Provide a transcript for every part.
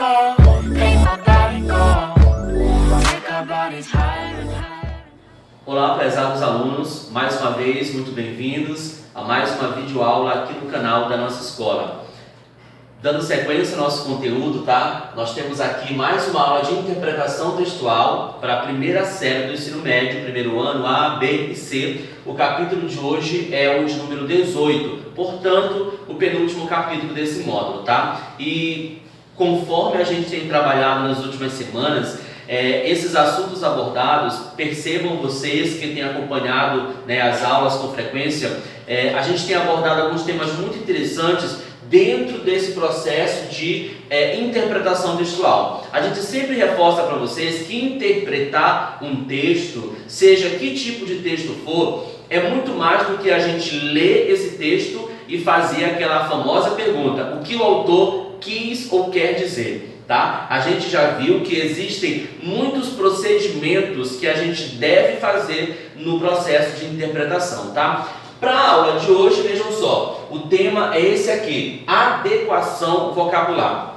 go, make my body go, make our bodies higher and higher. Olá, prezados alunos, mais uma vez muito bem-vindos a mais uma videoaula aqui no canal da nossa escola. Dando sequência ao nosso conteúdo, tá? Nós temos aqui mais uma aula de interpretação textual para a primeira série do ensino médio, primeiro ano, A, B e C. O capítulo de hoje é o de número 18, portanto, o penúltimo capítulo desse módulo, tá? E conforme a gente tem trabalhado nas últimas semanas, esses assuntos abordados, percebam vocês que têm acompanhado, né, as aulas com frequência, a gente tem abordado alguns temas muito interessantes dentro desse processo de interpretação textual. A gente sempre reforça para vocês que interpretar um texto, seja que tipo de texto for, é muito mais do que a gente ler esse texto e fazer aquela famosa pergunta: o que o autor quis ou quer dizer? Tá? A gente já viu que existem muitos procedimentos que a gente deve fazer no processo de interpretação, tá? Para a aula de hoje, vejam só, o tema é esse aqui: adequação vocabular.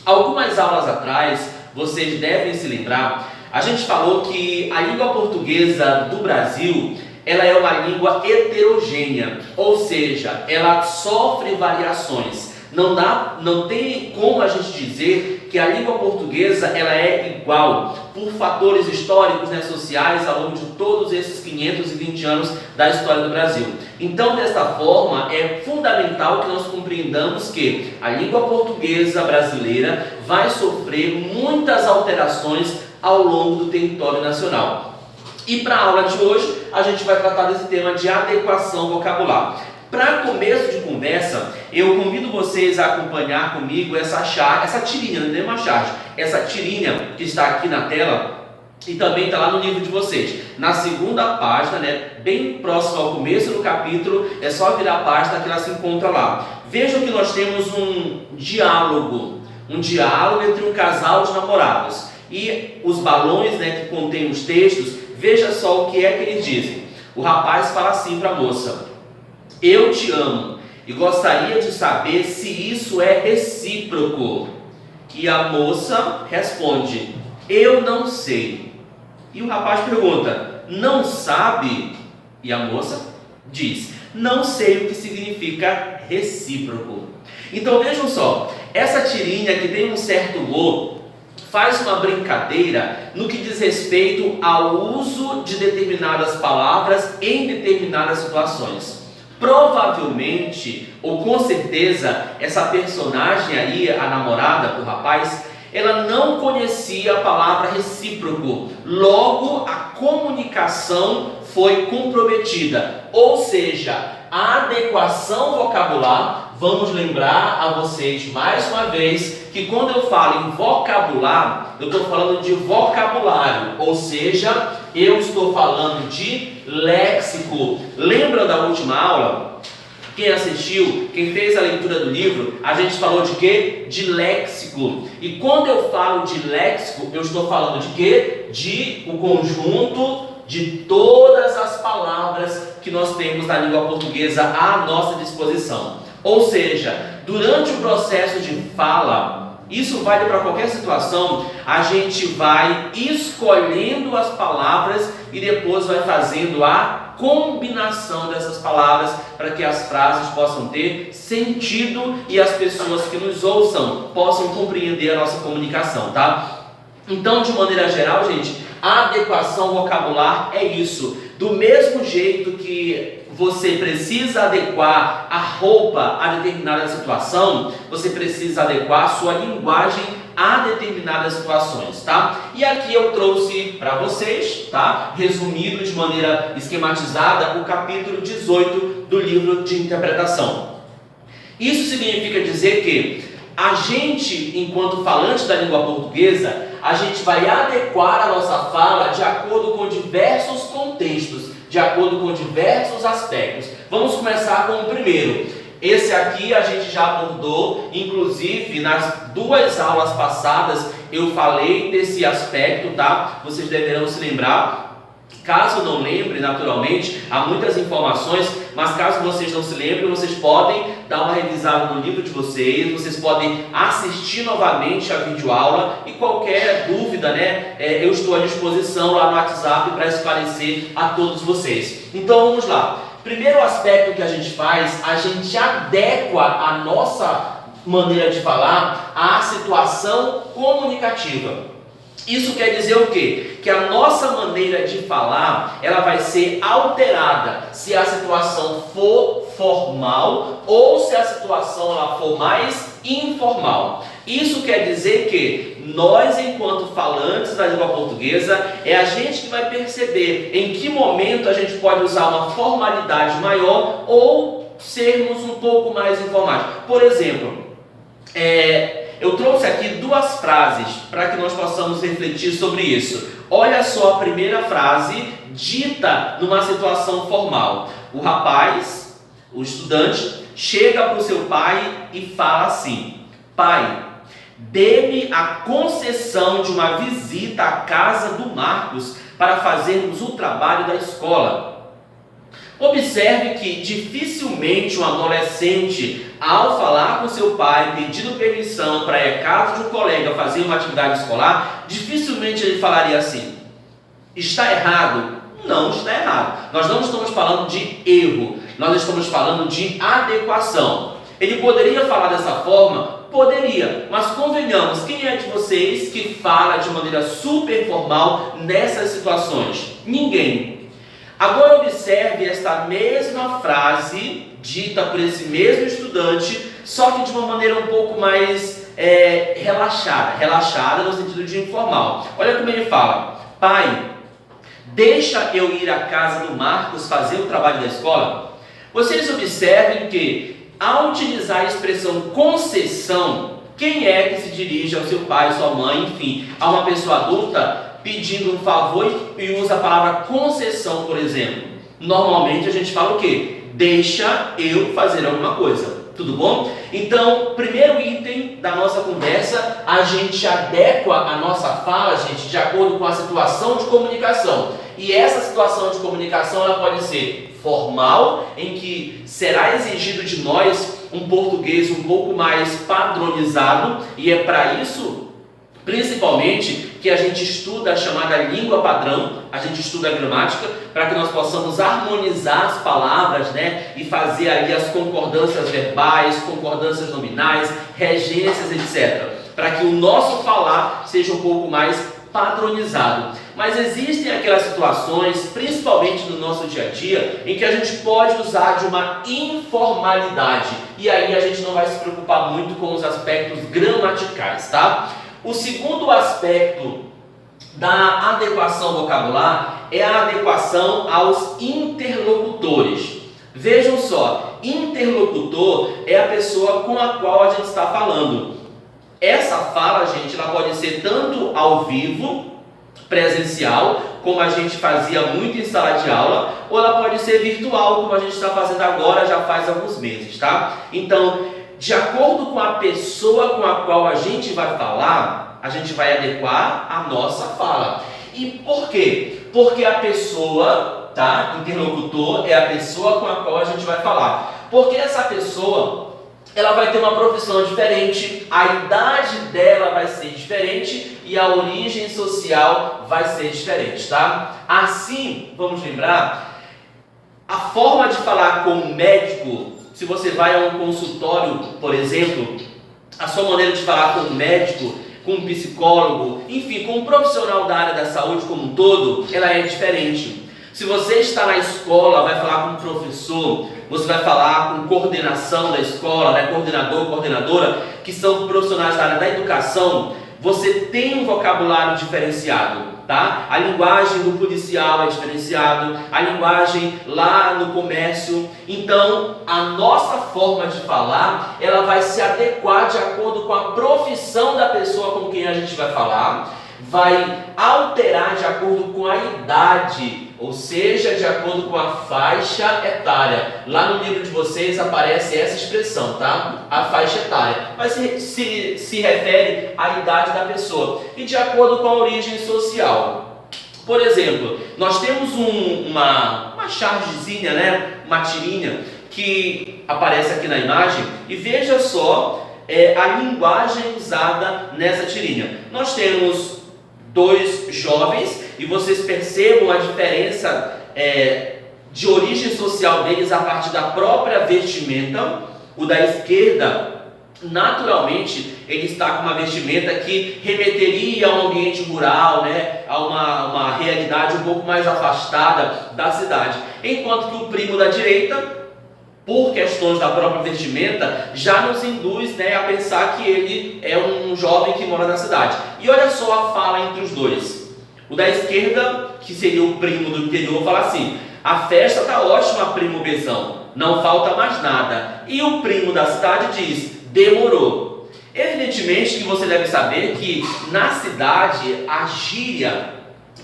Algumas aulas atrás, vocês devem se lembrar, a gente falou que a língua portuguesa do Brasil, ela é uma língua heterogênea, ou seja, ela sofre variações. Não tem como a gente dizer que a língua portuguesa ela é igual por fatores históricos, né, sociais ao longo de todos esses 520 anos da história do Brasil. Então, desta forma, é fundamental que nós compreendamos que a língua portuguesa brasileira vai sofrer muitas alterações ao longo do território nacional. E para a aula de hoje, a gente vai tratar desse tema de adequação vocabular. Para começo de conversa, eu convido vocês a acompanhar comigo essa tirinha, não é uma charge, essa tirinha que está aqui na tela e também está lá no livro de vocês. Na segunda página, né, bem próximo ao começo do capítulo, é só virar a página que ela se encontra lá. Vejam que nós temos um diálogo entre um casal de namorados. E os balões, né, que contêm os textos, veja só o que é que eles dizem. O rapaz fala assim para a moça: eu te amo e gostaria de saber se isso é recíproco. E a moça responde: eu não sei. E o rapaz pergunta: não sabe? E a moça diz: não sei o que significa recíproco. Então vejam só, essa tirinha que tem um certo humor faz uma brincadeira no que diz respeito ao uso de determinadas palavras em determinadas situações. Provavelmente, ou com certeza, essa personagem aí, a namorada do rapaz, ela não conhecia a palavra recíproco. Logo, a comunicação foi comprometida. Ou seja, a adequação vocabular, vamos lembrar a vocês mais uma vez que quando eu falo em vocabular, eu estou falando de vocabulário, ou seja, eu estou falando de léxico. Lembra da última aula? Quem assistiu, quem fez a leitura do livro, a gente falou de quê? De léxico. E quando eu falo de léxico, eu estou falando de quê? De o conjunto de todas as palavras que nós temos na língua portuguesa à nossa disposição. Ou seja, durante o processo de fala, isso vale para qualquer situação, a gente vai escolhendo as palavras e depois vai fazendo a combinação dessas palavras para que as frases possam ter sentido e as pessoas que nos ouçam possam compreender a nossa comunicação, tá? Então, de maneira geral, gente, a adequação vocabular é isso. Do mesmo jeito que você precisa adequar a roupa a determinada situação, você precisa adequar a sua linguagem a determinadas situações, tá? E aqui eu trouxe para vocês, tá? Resumido de maneira esquematizada, o capítulo 18 do livro de interpretação. Isso significa dizer que a gente, enquanto falante da língua portuguesa, a gente vai adequar a nossa fala de acordo com diversos contextos, de acordo com diversos aspectos. Vamos começar com o primeiro. Esse aqui a gente já abordou, inclusive nas duas aulas passadas eu falei desse aspecto, tá? Vocês deverão se lembrar. Caso não lembre, naturalmente, há muitas informações, mas caso vocês não se lembrem, vocês podem dar uma revisada no livro de vocês podem assistir novamente a videoaula e qualquer dúvida, né, eu estou à disposição lá no WhatsApp para esclarecer a todos vocês. Então vamos lá. Primeiro aspecto que a gente faz, a gente adequa a nossa maneira de falar à situação comunicativa. Isso quer dizer o quê? Que a nossa maneira de falar, ela vai ser alterada se a situação for formal ou se a situação ela for mais informal. Isso quer dizer que nós, enquanto falantes da língua portuguesa, é a gente que vai perceber em que momento a gente pode usar uma formalidade maior ou sermos um pouco mais informais. Por exemplo, eu trouxe aqui duas frases para que nós possamos refletir sobre isso. Olha só a primeira frase dita numa situação formal. O rapaz, o estudante, chega para o seu pai e fala assim: pai, dê-me a concessão de uma visita à casa do Marcos para fazermos o trabalho da escola. Observe que dificilmente um adolescente, ao falar com seu pai, pedindo permissão para ir à casa de um colega fazer uma atividade escolar, dificilmente ele falaria assim: está errado? Não está errado. Nós não estamos falando de erro, nós estamos falando de adequação. Ele poderia falar dessa forma? Poderia, mas convenhamos, quem é de vocês que fala de maneira super formal nessas situações? Ninguém. Agora observe esta mesma frase dita por esse mesmo estudante, só que de uma maneira um pouco mais relaxada no sentido de informal. Olha como ele fala: pai, deixa eu ir à casa do Marcos fazer o trabalho da escola. Vocês observem que, ao utilizar a expressão concessão, quem é que se dirige ao seu pai, sua mãe, enfim, a uma pessoa adulta, pedindo um favor e usa a palavra concessão, por exemplo? Normalmente a gente fala o quê? Deixa eu fazer alguma coisa. Tudo bom? Então, primeiro item da nossa conversa, a gente adequa a nossa fala, gente, de acordo com a situação de comunicação. E essa situação de comunicação, ela pode ser formal, em que será exigido de nós um português um pouco mais padronizado, e é para isso, principalmente, que a gente estuda a chamada língua padrão, a gente estuda a gramática, para que nós possamos harmonizar as palavras, né? E fazer ali as concordâncias verbais, concordâncias nominais, regências, etc. Para que o nosso falar seja um pouco mais padronizado. Mas existem aquelas situações, principalmente no nosso dia a dia, em que a gente pode usar de uma informalidade. E aí a gente não vai se preocupar muito com os aspectos gramaticais, tá? O segundo aspecto da adequação vocabular é a adequação aos interlocutores. Vejam só, interlocutor é a pessoa com a qual a gente está falando. Essa fala, gente, ela pode ser tanto ao vivo, presencial, como a gente fazia muito em sala de aula, ou ela pode ser virtual, como a gente está fazendo agora já faz alguns meses, tá? Então, de acordo com a pessoa com a qual a gente vai falar, a gente vai adequar a nossa fala. E por quê? Porque a pessoa, tá? Interlocutor é a pessoa com a qual a gente vai falar. Porque essa pessoa, ela vai ter uma profissão diferente, a idade dela vai ser diferente e a origem social vai ser diferente, tá? Assim, vamos lembrar, a forma de falar com um médico, se você vai a um consultório, por exemplo, a sua maneira de falar com um médico, com um psicólogo, enfim, com um profissional da área da saúde como um todo, ela é diferente. Se você está na escola, vai falar com um professor, você vai falar com coordenação da escola, né, coordenador, coordenadora, que são profissionais da área da educação, você tem um vocabulário diferenciado, tá? A linguagem do policial é diferenciado, a linguagem lá no comércio. Então, a nossa forma de falar, ela vai se adequar de acordo com a profissão da pessoa com quem a gente vai falar, vai alterar de acordo com a idade, ou seja, de acordo com a faixa etária. Lá no livro de vocês aparece essa expressão, tá? A faixa etária. Mas se refere à idade da pessoa. E de acordo com a origem social. Por exemplo, nós temos uma chargezinha, né? Uma tirinha, que aparece aqui na imagem e veja só a linguagem usada nessa tirinha. Nós temos dois jovens e vocês percebam a diferença de origem social deles a partir da própria vestimenta. O da esquerda, naturalmente, ele está com uma vestimenta que remeteria a um ambiente rural, né, a uma realidade um pouco mais afastada da cidade. Enquanto que o primo da direita, por questões da própria vestimenta, já nos induz, né, a pensar que ele é um jovem que mora na cidade. E olha só a fala entre os dois. O da esquerda, que seria o primo do interior, fala assim: a festa está ótima, primo Bezão, não falta mais nada. E o primo da cidade diz: demorou. Evidentemente que você deve saber que na cidade a gíria,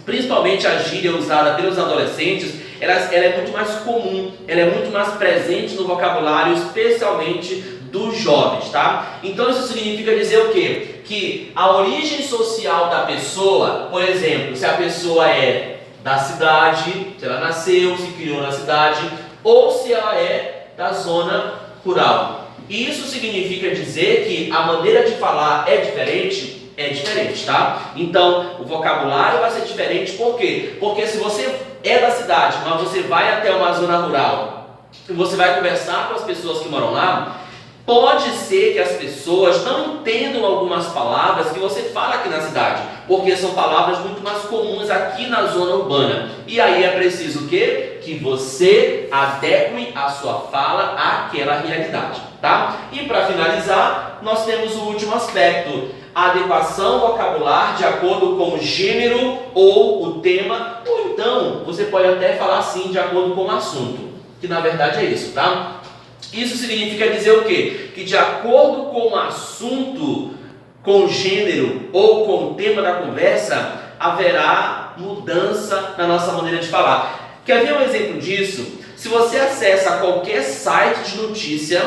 principalmente a gíria usada pelos adolescentes, ela é muito mais comum, ela é muito mais presente no vocabulário, especialmente dos jovens, tá? Então isso significa dizer o quê? Que a origem social da pessoa, por exemplo, se a pessoa é da cidade, se ela nasceu, se criou na cidade, ou se ela é da zona rural. Isso significa dizer que a maneira de falar é diferente? É diferente, tá? Então, o vocabulário vai ser diferente, por quê? Porque se você é da cidade, mas você vai até uma zona rural e você vai conversar com as pessoas que moram lá, pode ser que as pessoas não entendam algumas palavras que você fala aqui na cidade, porque são palavras muito mais comuns aqui na zona urbana. E aí é preciso o quê? Que você adeque a sua fala àquela realidade, tá? E para finalizar, nós temos o último aspecto: a adequação vocabular de acordo com o gênero ou o tema, ou então você pode até falar assim, de acordo com o assunto, que na verdade é isso, tá? Isso significa dizer o quê? Que de acordo com o assunto, com o gênero ou com o tema da conversa, haverá mudança na nossa maneira de falar. Quer ver um exemplo disso? Se você acessa qualquer site de notícia,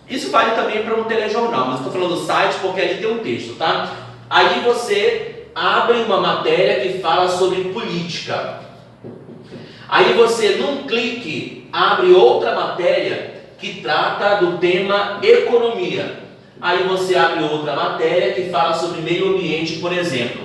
isso vale também para um telejornal, mas eu estou falando do site porque ali tem um texto, tá? Aí você abre uma matéria que fala sobre política. Aí você, num clique, abre outra matéria que trata do tema economia. Aí você abre outra matéria que fala sobre meio ambiente, por exemplo.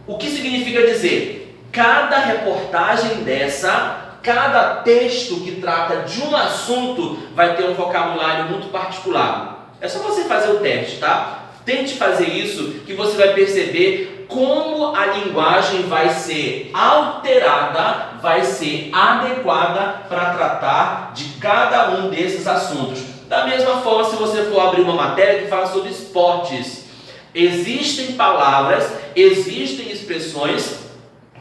O que significa dizer? Cada reportagem dessa, cada texto que trata de um assunto vai ter um vocabulário muito particular. É só você fazer o teste, tá? Tente fazer isso que você vai perceber como a linguagem vai ser alterada, vai ser adequada para tratar de cada um desses assuntos. Da mesma forma, se você for abrir uma matéria que fala sobre esportes, existem palavras, existem expressões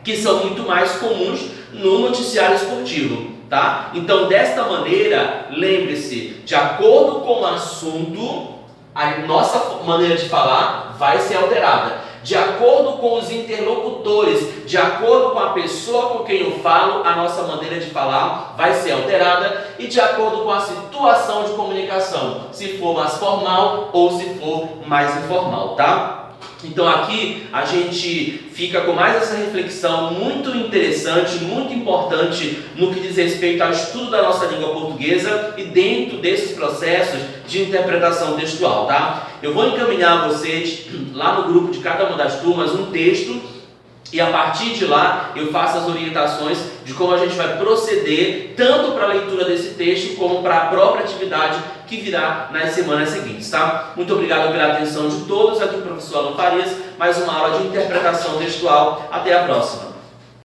que são muito mais comuns no noticiário esportivo, tá? Então, desta maneira, lembre-se, de acordo com o assunto, a nossa maneira de falar vai ser alterada. De acordo com os interlocutores, de acordo com a pessoa com quem eu falo, a nossa maneira de falar vai ser alterada. E de acordo com a situação de comunicação, se for mais formal ou se for mais informal, tá? Então aqui a gente fica com mais essa reflexão muito interessante, muito importante no que diz respeito ao estudo da nossa língua portuguesa e dentro desses processos de interpretação textual, tá? Eu vou encaminhar vocês lá no grupo de cada uma das turmas um texto e a partir de lá eu faço as orientações de como a gente vai proceder tanto para a leitura desse texto como para a própria atividade que virá nas semanas seguintes, tá? Muito obrigado pela atenção de todos. Aqui o professor Alan Farias, mais uma aula de interpretação textual. Até a próxima.